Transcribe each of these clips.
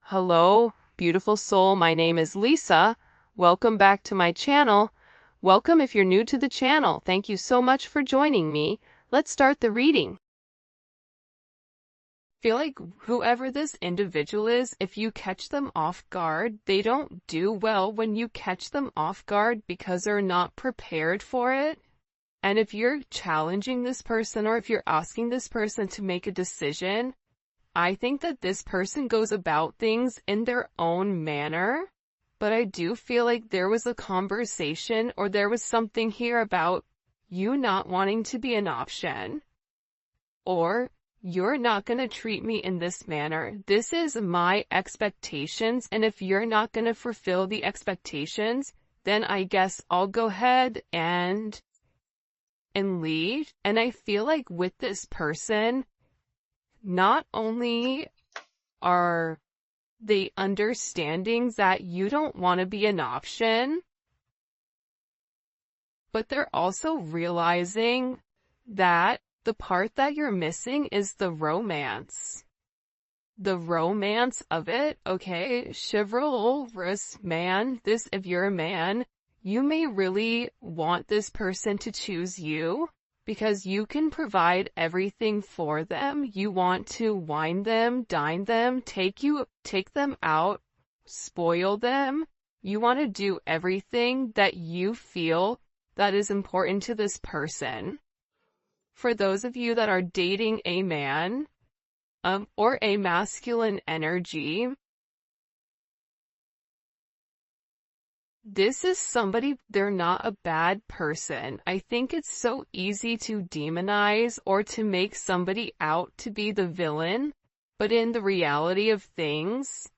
Hello, beautiful soul. My name is Lisa. Welcome back to my channel. Welcome if you're new to the channel. Thank you so much for joining me. Let's start the reading. Feel like whoever this individual is, if you catch them off guard, they don't do well when you catch them off guard because they're not prepared for it. And if you're challenging this person or if you're asking this person to make a decision, I think that this person goes about things in their own manner, but I do feel like there was a conversation or there was something here about you not wanting to be an option, or you're not going to treat me in this manner. This is my expectations, and if you're not going to fulfill the expectations, then I guess I'll go ahead and leave. And I feel like with this person, not only are they understanding that you don't want to be an option, but they're also realizing that the part that you're missing is the romance. The romance of it, okay? Chivalrous man, if you're a man, you may really want this person to choose you, because you can provide everything for them. You want to wine them, dine them, take them out, spoil them. You want to do everything that you feel that is important to this person. For those of you that are dating a man, or a masculine energy, this is somebody, they're not a bad person. I think it's so easy to demonize or to make somebody out to be the villain, but in the reality of things,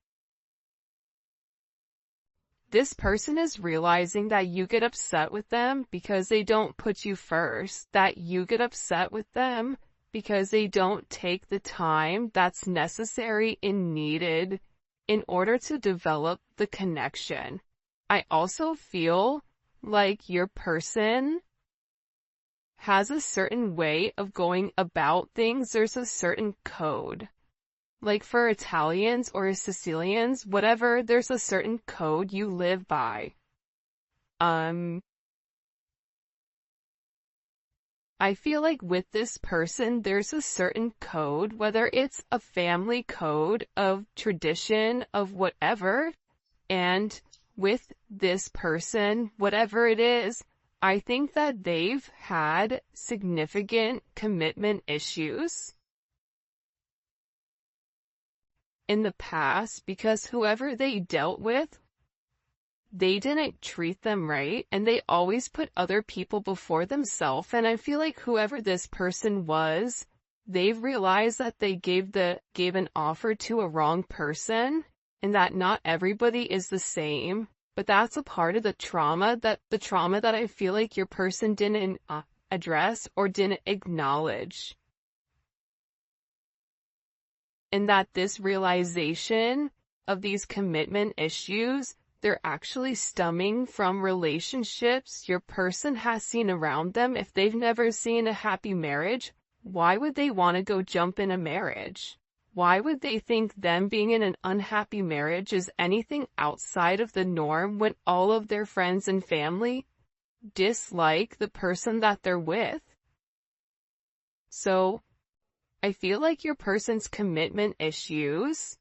this person is realizing that you get upset with them because they don't put you first, that you get upset with them because they don't take the time that's necessary and needed in order to develop the connection. I also feel like your person has a certain way of going about things. There's a certain code. Like for Italians or Sicilians, whatever, there's a certain code you live by. I feel like with this person, there's a certain code, whether it's a family code of tradition, of whatever, and with this person, whatever it is, I think that they've had significant commitment issues in the past because whoever they dealt with, they didn't treat them right, and they always put other people before themselves. And I feel like whoever this person was, they've realized that they gave an offer to a wrong person, and that not everybody is the same, but that's a part of the trauma that I feel like your person didn't address or didn't acknowledge. And that this realization of these commitment issues, they're actually stemming from relationships your person has seen around them. If they've never seen a happy marriage, why would they want to go jump in a marriage? Why would they think them being in an unhappy marriage is anything outside of the norm when all of their friends and family dislike the person that they're with? So, I feel like your person's commitment issues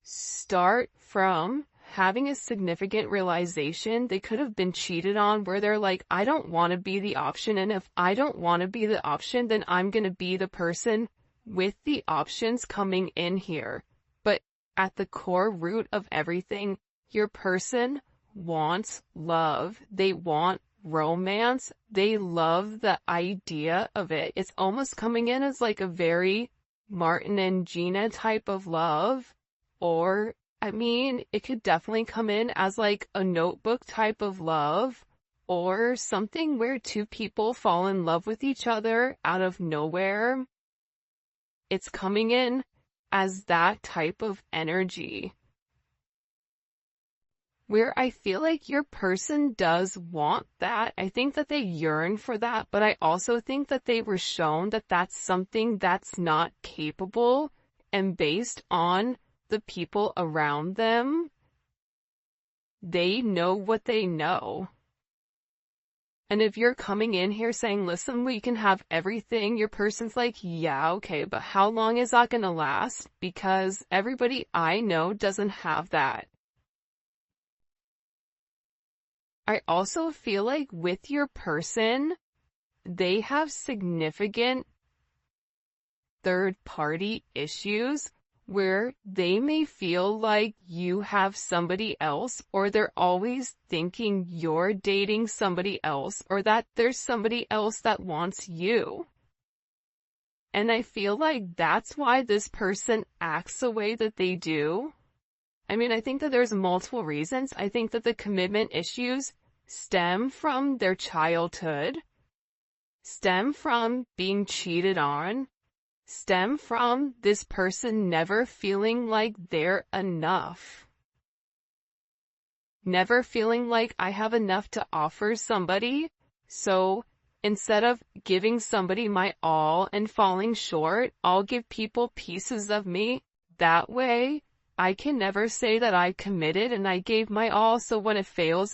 start from having a significant realization they could have been cheated on, where they're like, I don't want to be the option, and if I don't want to be the option, then I'm going to be the person with the options coming in here. But at the core root of everything, your person wants love. They want romance. They love the idea of it. It's almost coming in as like a very Martin and Gina type of love, or I mean, it could definitely come in as like a Notebook type of love, or something where two people fall in love with each other out of nowhere. It's coming in as that type of energy, where I feel like your person does want that. I think that they yearn for that, but I also think that they were shown that that's something that's not capable, and based on the people around them, they know what they know. And if you're coming in here saying, listen, we can have everything, your person's like, yeah, okay, but how long is that gonna last? Because everybody I know doesn't have that. I also feel like with your person, they have significant third-party issues where they may feel like you have somebody else, or they're always thinking you're dating somebody else, or that there's somebody else that wants you. And I feel like that's why this person acts the way that they do. I mean, I think that there's multiple reasons. I think that the commitment issues stem from their childhood, stem from being cheated on, stem from this person never feeling like they're enough. Never feeling like I have enough to offer somebody, so instead of giving somebody my all and falling short, I'll give people pieces of me. That way, I can never say that I committed and I gave my all, so when it fails,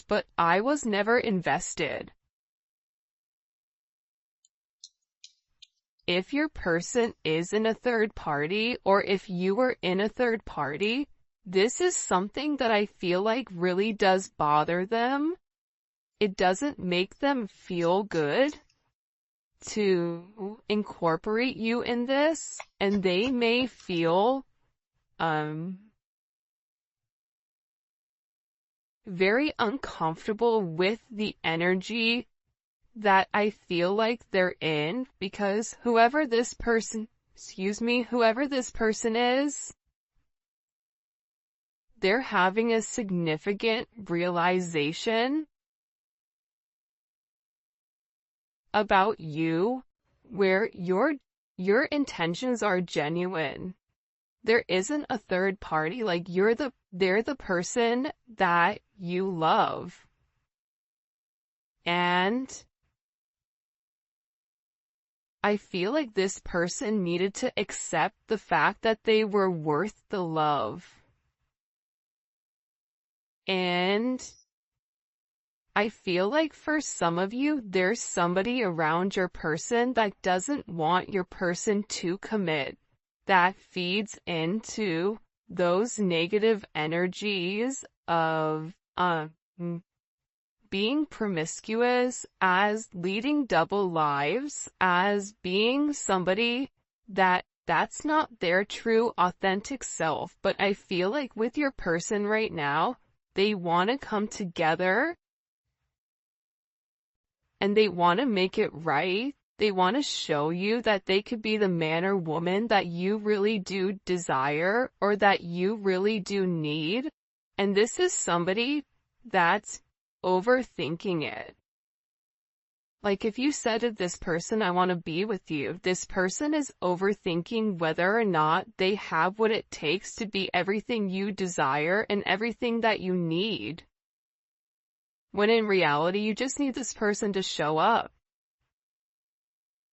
but I was never invested. If your person is in a third party, or if you were in a third party, this is something that I feel like really does bother them. It doesn't make them feel good to incorporate you in this, and they may feel very uncomfortable with the energy that I feel like they're in, because whoever this person is, they're having a significant realization about you where your intentions are genuine. There isn't a third party, like they're the person that you love. And I feel like this person needed to accept the fact that they were worth the love. And I feel like for some of you, there's somebody around your person that doesn't want your person to commit, that feeds into those negative energies of being promiscuous, as leading double lives, as being somebody that's not their true authentic self. But I feel like with your person right now, they want to come together and they want to make it right. They want to show you that they could be the man or woman that you really do desire, or that you really do need. And this is somebody that's overthinking it. Like if you said to this person, I want to be with you, this person is overthinking whether or not they have what it takes to be everything you desire and everything that you need. When in reality, you just need this person to show up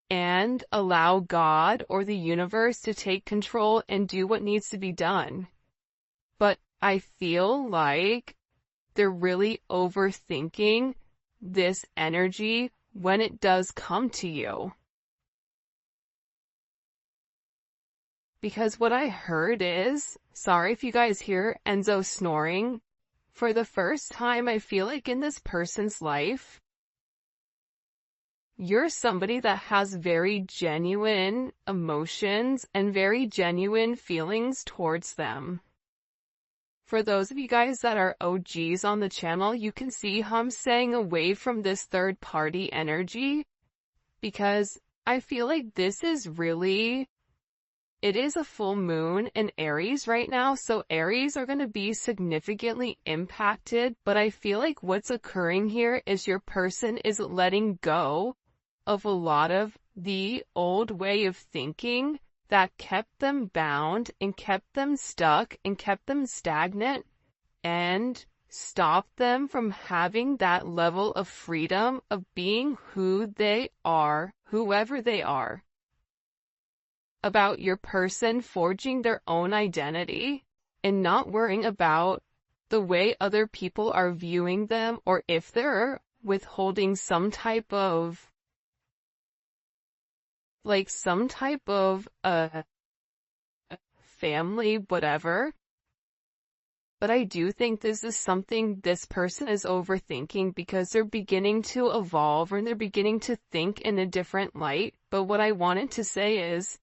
and allow God or the universe to take control and do what needs to be done. But I feel like they're really overthinking this energy when it does come to you. Because what I heard is, sorry if you guys hear Enzo snoring, for the first time I feel like in this person's life, you're somebody that has very genuine emotions and very genuine feelings towards them. For those of you guys that are OGs on the channel, you can see how I'm staying away from this third party energy, because I feel like this is really, it is a full moon in Aries right now, so Aries are going to be significantly impacted, but I feel like what's occurring here is your person is letting go of a lot of the old way of thinking that kept them bound and kept them stuck and kept them stagnant and stopped them from having that level of freedom, of being who they are, whoever they are. about your person forging their own identity and not worrying about the way other people are viewing them, or if they're withholding some type of family, whatever. But I do think this is something this person is overthinking because they're beginning to evolve and they're beginning to think in a different light. But what I wanted to say is,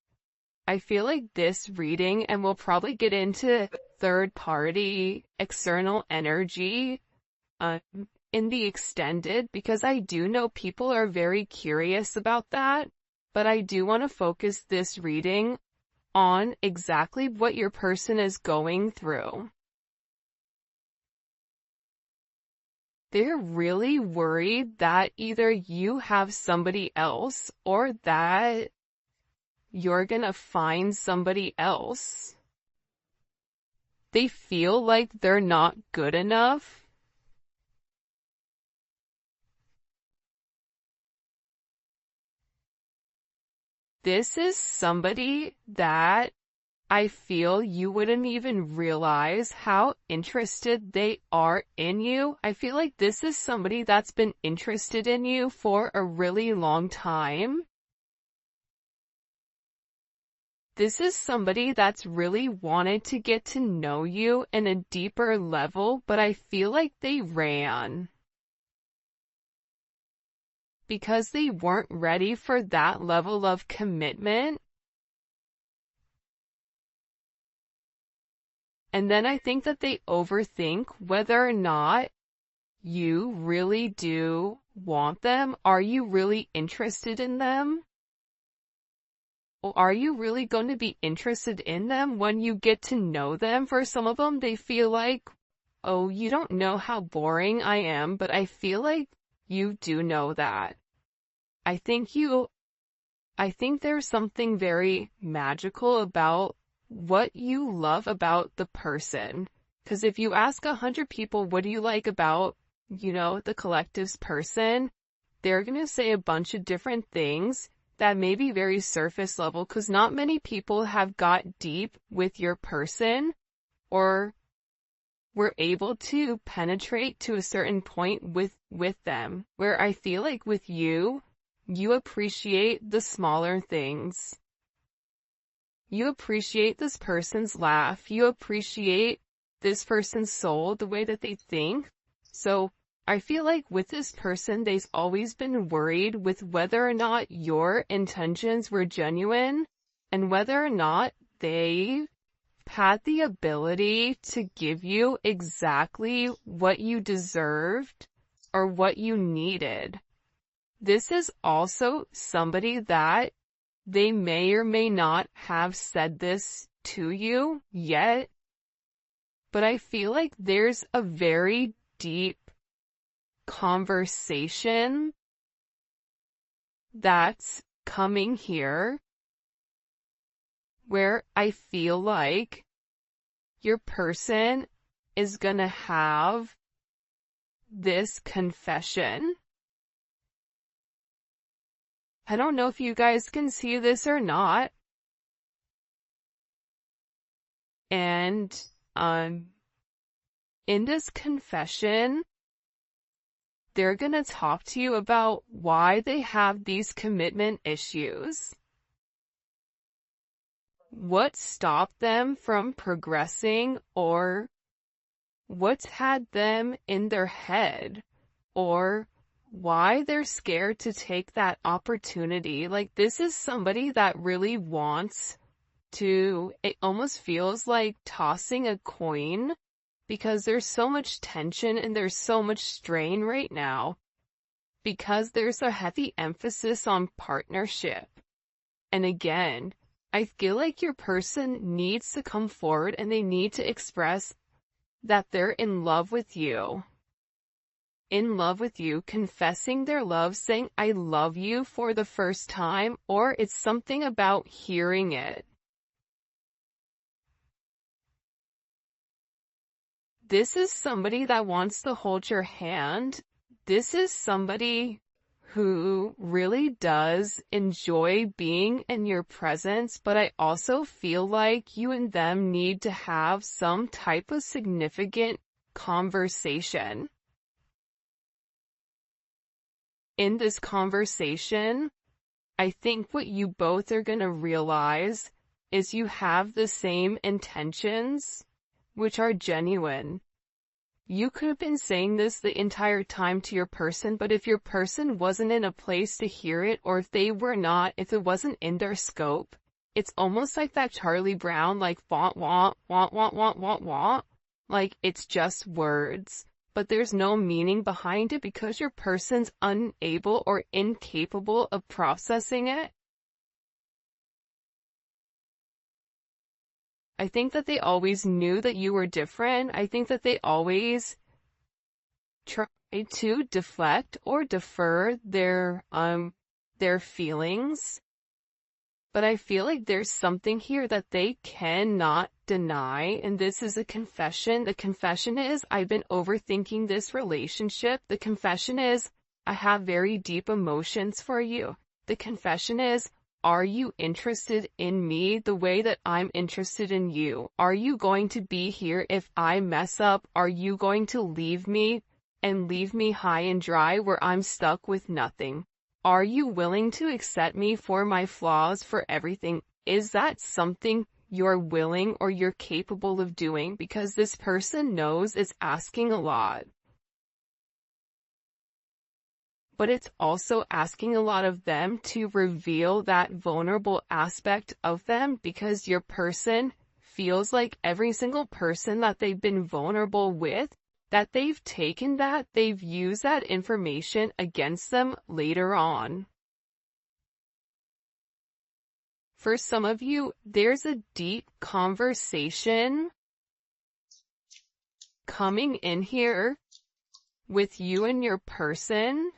I feel like this reading, and we'll probably get into third party, external energy, in the extended, because I do know people are very curious about that. But I do want to focus this reading on exactly what your person is going through. They're really worried that either you have somebody else or that you're gonna find somebody else. They feel like they're not good enough. This is somebody that I feel you wouldn't even realize how interested they are in you. I feel like this is somebody that's been interested in you for a really long time. This is somebody that's really wanted to get to know you in a deeper level, but I feel like they ran because they weren't ready for that level of commitment. And then I think that they overthink whether or not you really do want them. Are you really interested in them? Or are you really going to be interested in them when you get to know them? For some of them, they feel like, oh, you don't know how boring I am, but I feel like you do know that. I think there's something very magical about what you love about the person. Because if you ask 100 people, what do you like about, the collective's person, they're going to say a bunch of different things that may be very surface level, because not many people have got deep with your person or were able to penetrate to a certain point with them. Where I feel like with you, you appreciate the smaller things. You appreciate this person's laugh. You appreciate this person's soul, the way that they think. So I feel like with this person, they've always been worried with whether or not your intentions were genuine and whether or not they had the ability to give you exactly what you deserved or what you needed. This is also somebody that they may or may not have said this to you yet, but I feel like there's a very deep conversation that's coming here where I feel like your person is gonna have this confession. I don't know if you guys can see this or not. And, in this confession, they're gonna talk to you about why they have these commitment issues. What stopped them from progressing, or what's had them in their head, or why they're scared to take that opportunity. Like, this is somebody that really wants to, it almost feels like tossing a coin because there's so much tension and there's so much strain right now because there's a heavy emphasis on partnership. And again, I feel like your person needs to come forward and they need to express that they're in love with you. In love with you, confessing their love, saying, I love you for the first time, or it's something about hearing it. This is somebody that wants to hold your hand. This is somebody who really does enjoy being in your presence, but I also feel like you and them need to have some type of significant conversation. In this conversation, I think what you both are going to realize is you have the same intentions, which are genuine. You could have been saying this the entire time to your person, but if your person wasn't in a place to hear it, or if it wasn't in their scope, it's almost like that Charlie Brown, like, want, like, it's just words, but there's no meaning behind it because your person's unable or incapable of processing it. I think that they always knew that you were different. I think that they always tried to deflect or defer their feelings. But I feel like there's something here that they cannot deny, and this is a confession. The confession is, I've been overthinking this relationship. The confession is, I have very deep emotions for you. The confession is, are you interested in me the way that I'm interested in you? Are you going to be here if I mess up? Are you going to leave me and leave me high and dry where I'm stuck with nothing? Are you willing to accept me for my flaws, for everything? Is that something you're willing or you're capable of doing? Because this person knows it's asking a lot. But it's also asking a lot of them to reveal that vulnerable aspect of them, because your person feels like every single person that they've been vulnerable with, that they've used that information against them later on. For some of you, there's a deep conversation coming in here with you and your person.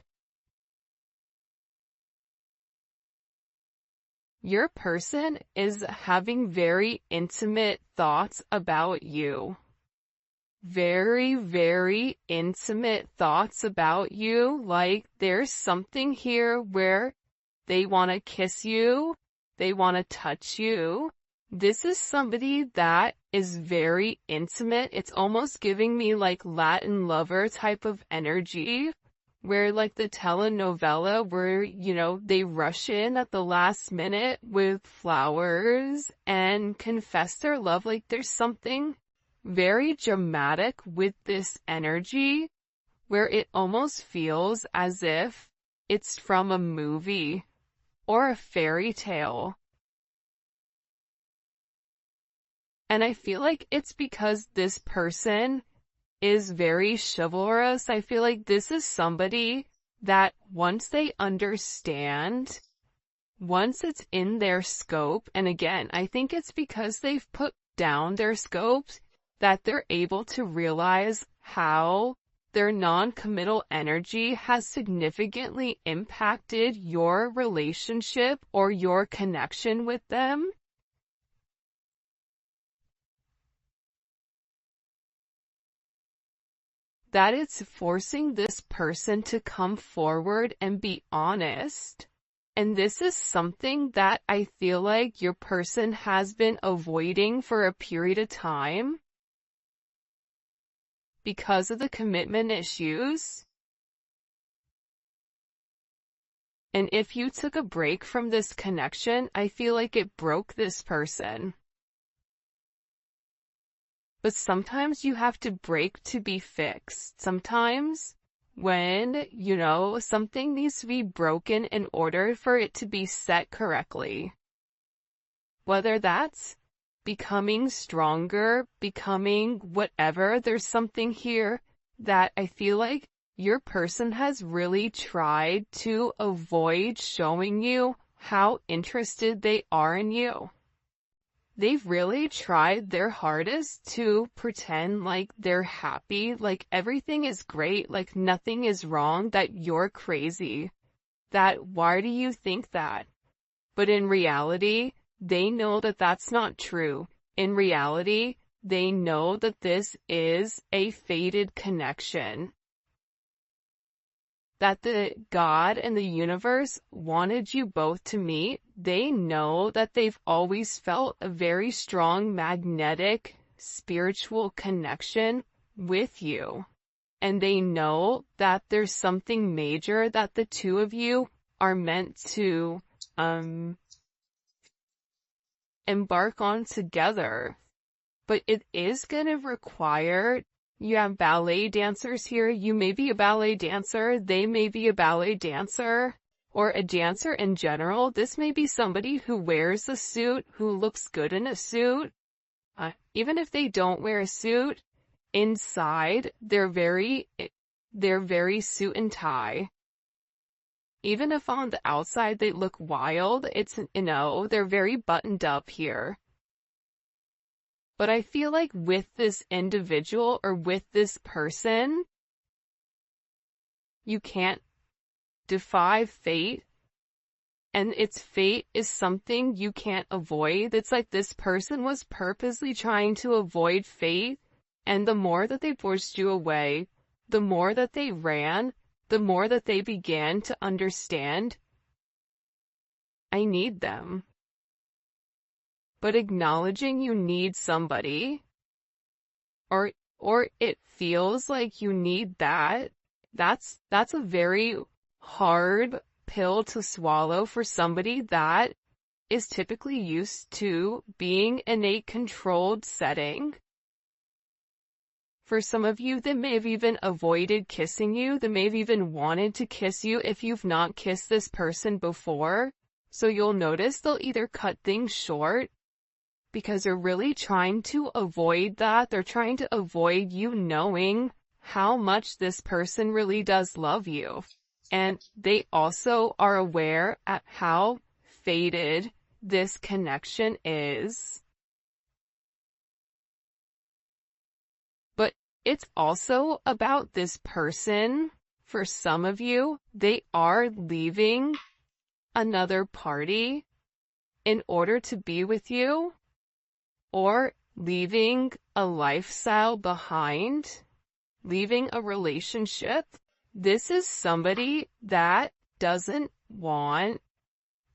Your person is having very intimate thoughts about you. Very, very intimate thoughts about you. Like, there's something here where they want to kiss you. They want to touch you. This is somebody that is very intimate. It's almost giving me like Latin lover type of energy, where like the telenovela where, they rush in at the last minute with flowers and confess their love. Like, there's something very dramatic with this energy where it almost feels as if it's from a movie or a fairy tale. And I feel like it's because this person is very chivalrous. I feel like this is somebody that once they understand, once it's in their scope, and again, I think it's because they've put down their scopes, that they're able to realize how their non-committal energy has significantly impacted your relationship or your connection with them. That it's forcing this person to come forward and be honest. And this is something that I feel like your person has been avoiding for a period of time because of the commitment issues. And if you took a break from this connection, I feel like it broke this person. But sometimes you have to break to be fixed. Sometimes when, something needs to be broken in order for it to be set correctly. Whether that's becoming stronger, becoming whatever, there's something here that I feel like your person has really tried to avoid showing you how interested they are in you. They've really tried their hardest to pretend like they're happy, like everything is great, like nothing is wrong, that you're crazy. That why do you think that? But in reality, they know that that's not true. In reality, they know that this is a fated connection. that the God and the universe wanted you both to meet. They know that they've always felt a very strong magnetic spiritual connection with you. And they know that there's something major that the two of you are meant to embark on together. But it is going to require, you have ballet dancers here, you may be a ballet dancer, they may be a ballet dancer, or a dancer in general. This may be somebody who wears a suit, who looks good in a suit. Even if they don't wear a suit, inside, they're very suit and tie. Even if on the outside they look wild, they're very buttoned up here. But I feel like with this individual or with this person, you can't defy fate. And its fate is something you can't avoid. It's like this person was purposely trying to avoid fate. And the more that they pushed you away, the more that they ran, the more that they began to understand, I need them. But acknowledging you need somebody, or it feels like you need that's a very hard pill to swallow for somebody that is typically used to being in a controlled setting. For some of you, they may have even avoided kissing you. They may have even wanted to kiss you if you've not kissed this person before. So you'll notice they'll either cut things short because they're really trying to avoid that. They're trying to avoid you knowing how much this person really does love you. And they also are aware at how faded this connection is. But it's also about this person. For some of you, they are leaving another party in order to be with you, or leaving a lifestyle behind, leaving a relationship. This is somebody that doesn't want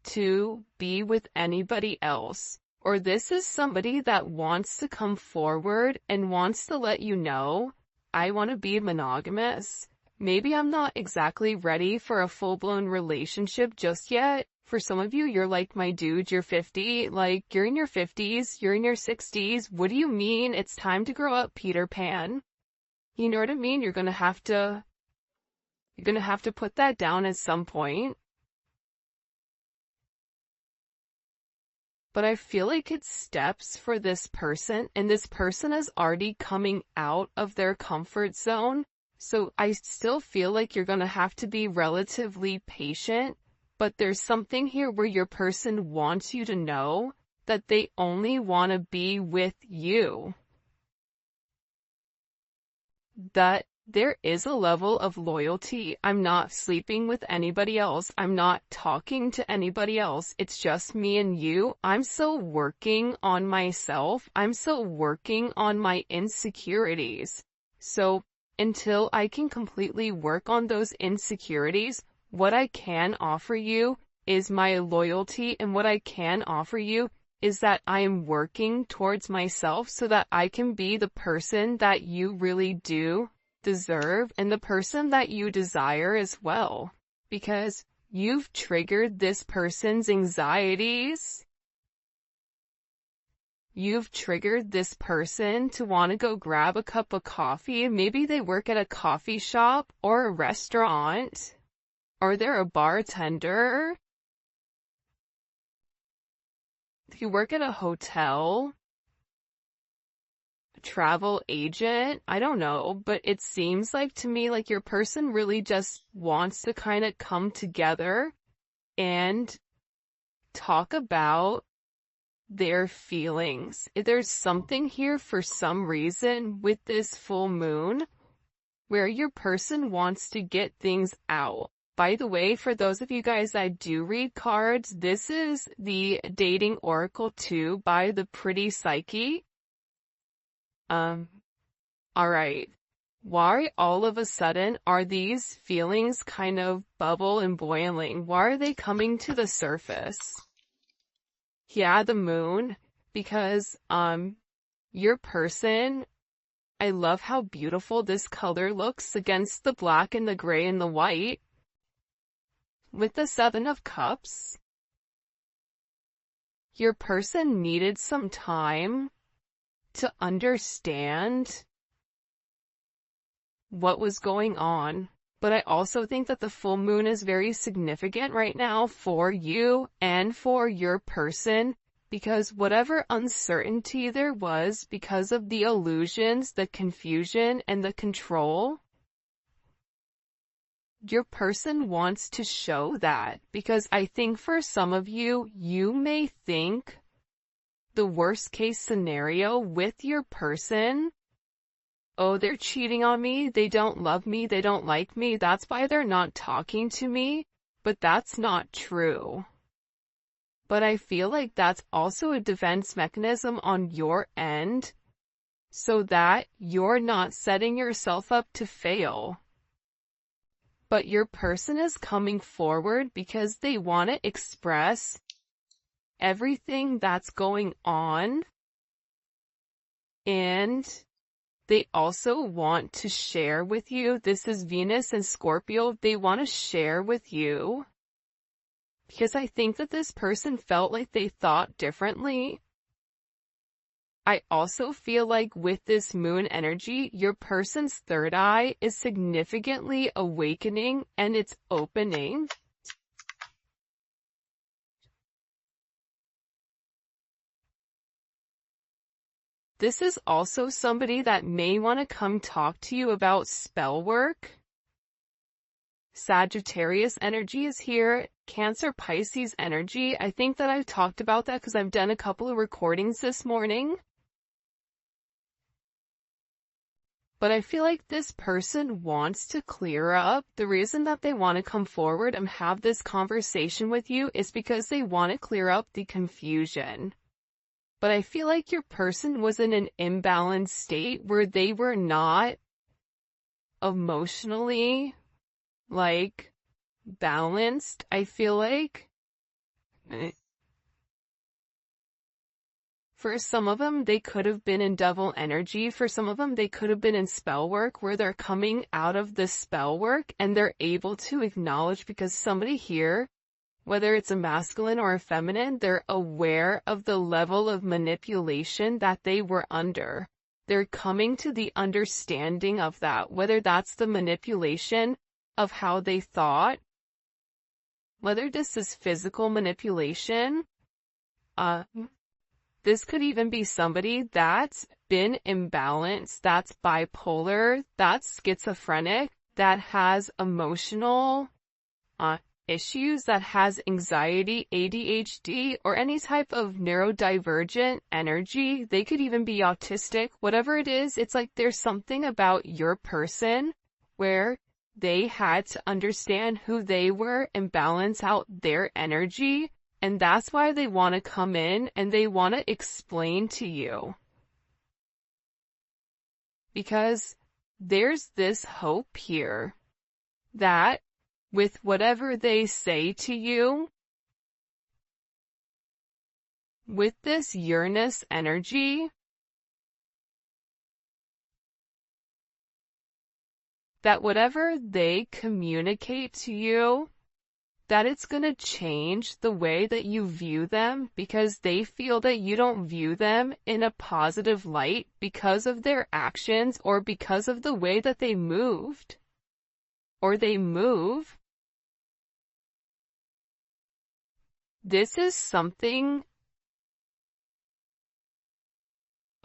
to be with anybody else. Or this is somebody that wants to come forward and wants to let you know, I want to be monogamous. Maybe I'm not exactly ready for a full-blown relationship just yet. For some of you, you're like, my dude, you're 50, like, you're in your 50s, you're in your 60s. What do you mean it's time to grow up, Peter Pan? You know what I mean? You're gonna have to put that down at some point. But I feel like it's steps for this person, and this person is already coming out of their comfort zone. So I still feel like you're gonna have to be relatively patient, but there's something here where your person wants you to know that they only want to be with you. That there is a level of loyalty. I'm not sleeping with anybody else. I'm not talking to anybody else. It's just me and you. I'm still working on myself. I'm still working on my insecurities. So until I can completely work on those insecurities, what I can offer you is my loyalty, and what I can offer you is that I am working towards myself so that I can be the person that you really do deserve and the person that you desire as well. Because you've triggered this person's anxieties. You've triggered this person to want to go grab a cup of coffee. Maybe they work at a coffee shop or a restaurant. Or they're a bartender. You work at a hotel, a travel agent, I don't know, but it seems like to me like your person really just wants to kind of come together and talk about their feelings. There's something here for some reason with this full moon where your person wants to get things out. By the way, for those of you guys that do read cards, this is the Dating Oracle 2 by the Pretty Psyche. Alright. Why all of a sudden are these feelings kind of bubble and boiling? Why are they coming to the surface? Yeah, the moon, because, your person, I love how beautiful this color looks against the black and the gray and the white. With the Seven of Cups, your person needed some time to understand what was going on. But I also think that the full moon is very significant right now for you and for your person, because whatever uncertainty there was because of the illusions, the confusion, and the control, your person wants to show that, because I think for some of you, you may think the worst case scenario with your person, oh, they're cheating on me, they don't love me, they don't like me, that's why they're not talking to me, but that's not true. But I feel like that's also a defense mechanism on your end, so that you're not setting yourself up to fail. But your person is coming forward because they want to express everything that's going on, and they also want to share with you. This is Venus and Scorpio. They want to share with you because I think that this person felt like they thought differently. I also feel like with this moon energy, your person's third eye is significantly awakening and it's opening. This is also somebody that may want to come talk to you about spell work. Sagittarius energy is here. Cancer, Pisces energy. I think that I've talked about that because I've done a couple of recordings this morning. But I feel like this person wants to clear up. The reason that they want to come forward and have this conversation with you is because they want to clear up the confusion. But I feel like your person was in an imbalanced state where they were not emotionally, balanced, I feel like. For some of them, they could have been in devil energy. For some of them, they could have been in spell work where they're coming out of the spell work and they're able to acknowledge, because somebody here, whether it's a masculine or a feminine, they're aware of the level of manipulation that they were under. They're coming to the understanding of that, whether that's the manipulation of how they thought, whether this is physical manipulation, this could even be somebody that's been imbalanced, that's bipolar, that's schizophrenic, that has emotional issues, that has anxiety, ADHD, or any type of neurodivergent energy. They could even be autistic. Whatever it is, it's like there's something about your person where they had to understand who they were and balance out their energy. And that's why they want to come in and they want to explain to you. Because there's this hope here that with whatever they say to you, with this Uranus energy, that whatever they communicate to you, that it's going to change the way that you view them, because they feel that you don't view them in a positive light because of their actions or because of the way that they moved or they move. This is something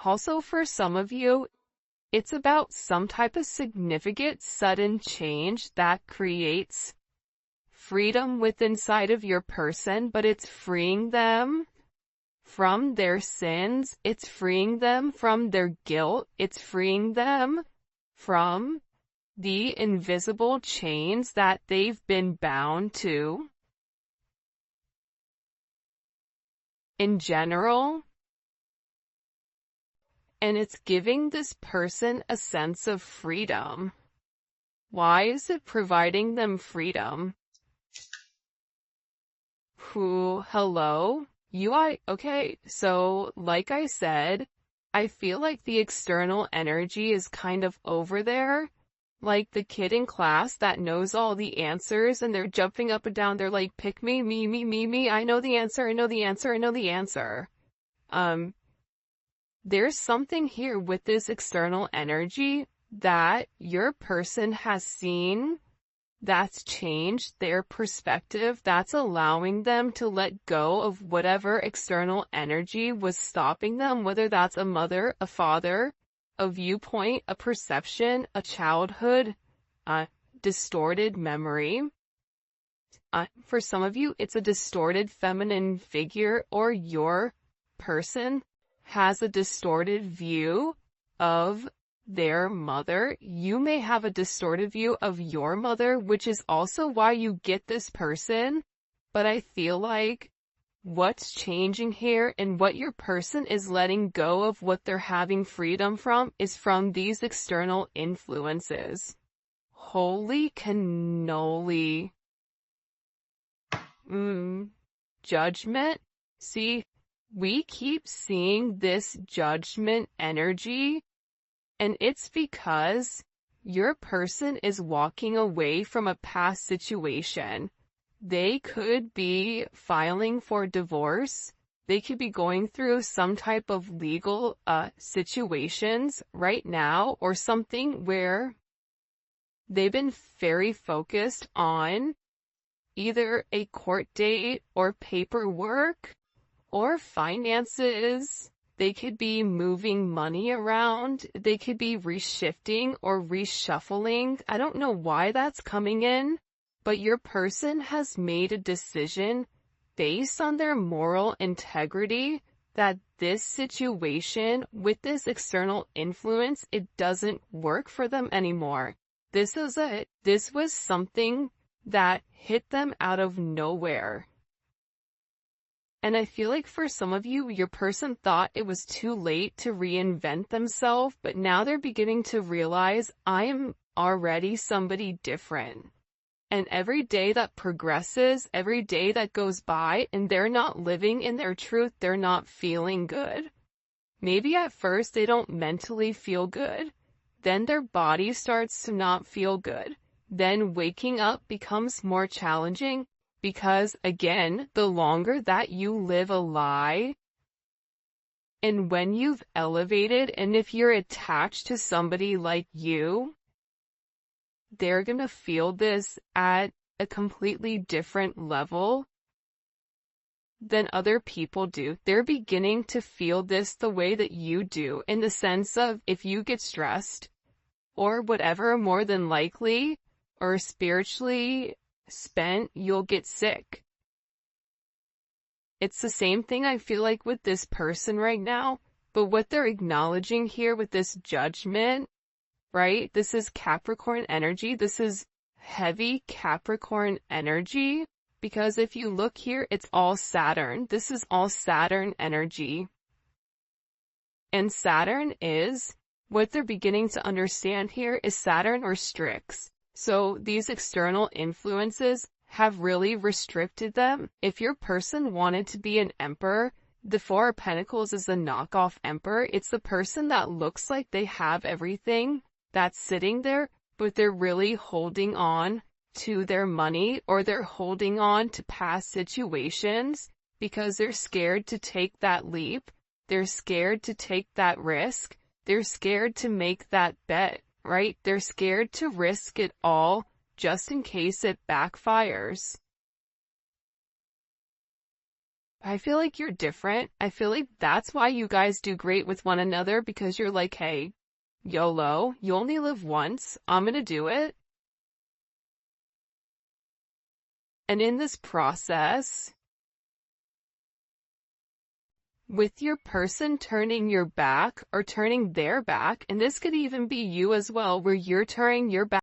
also for some of you. It's about some type of significant sudden change that creates freedom within inside of your person, but it's freeing them from their sins, it's freeing them from their guilt, it's freeing them from the invisible chains that they've been bound to. In general, and it's giving this person a sense of freedom. Why is it providing them freedom? Hello? Okay, so like I said, I feel like the external energy is kind of over there. Like the kid in class that knows all the answers and they're jumping up and down. They're like, pick me, me. I know the answer. I know the answer. I know the answer. There's something here with this external energy that your person has seen that's changed their perspective, that's allowing them to let go of whatever external energy was stopping them, whether that's a mother, a father, a viewpoint, a perception, a childhood, a distorted memory. For some of you, it's a distorted feminine figure, or your person has a distorted view of their mother. You may have a distorted view of your mother, which is also why you get this person. But I feel like what's changing here and what your person is letting go of, what they're having freedom from, is from these external influences. Holy cannoli. Judgment. See, we keep seeing this judgment energy, and it's because your person is walking away from a past situation. They could be filing for divorce. They could be going through some type of legal situations right now, or something where they've been very focused on either a court date or paperwork or finances. They could be moving money around. They could be reshifting or reshuffling. I don't know why that's coming in, but your person has made a decision based on their moral integrity that this situation with this external influence, it doesn't work for them anymore. This was something that hit them out of nowhere. And I feel like for some of you, your person thought it was too late to reinvent themselves, but now they're beginning to realize, I am already somebody different. And every day that progresses, every day that goes by, and they're not living in their truth, they're not feeling good. Maybe at first they don't mentally feel good. Then their body starts to not feel good. Then waking up becomes more challenging. Because, again, the longer that you live a lie, and when you've elevated, and if you're attached to somebody like you, they're gonna feel this at a completely different level than other people do. They're beginning to feel this the way that you do, in the sense of, if you get stressed, or whatever, more than likely, or spiritually spent, you'll get sick. It's the same thing I feel like with this person right now, but what they're acknowledging here with this judgment, right? This is Capricorn energy. This is heavy Capricorn energy, because if you look here, it's all Saturn. This is all Saturn energy. And Saturn is, what they're beginning to understand here is Saturn restricts. So these external influences have really restricted them. If your person wanted to be an emperor, the Four of Pentacles is a knockoff emperor. It's the person that looks like they have everything that's sitting there, but they're really holding on to their money, or they're holding on to past situations because they're scared to take that leap. They're scared to take that risk. They're scared to make that bet. Right? They're scared to risk it all just in case it backfires. I feel like you're different. I feel like that's why you guys do great with one another, because you're like, hey, YOLO, you only live once. I'm gonna do it. And in this process, with your person turning your back or turning their back, and this could even be you as well, where you're turning your back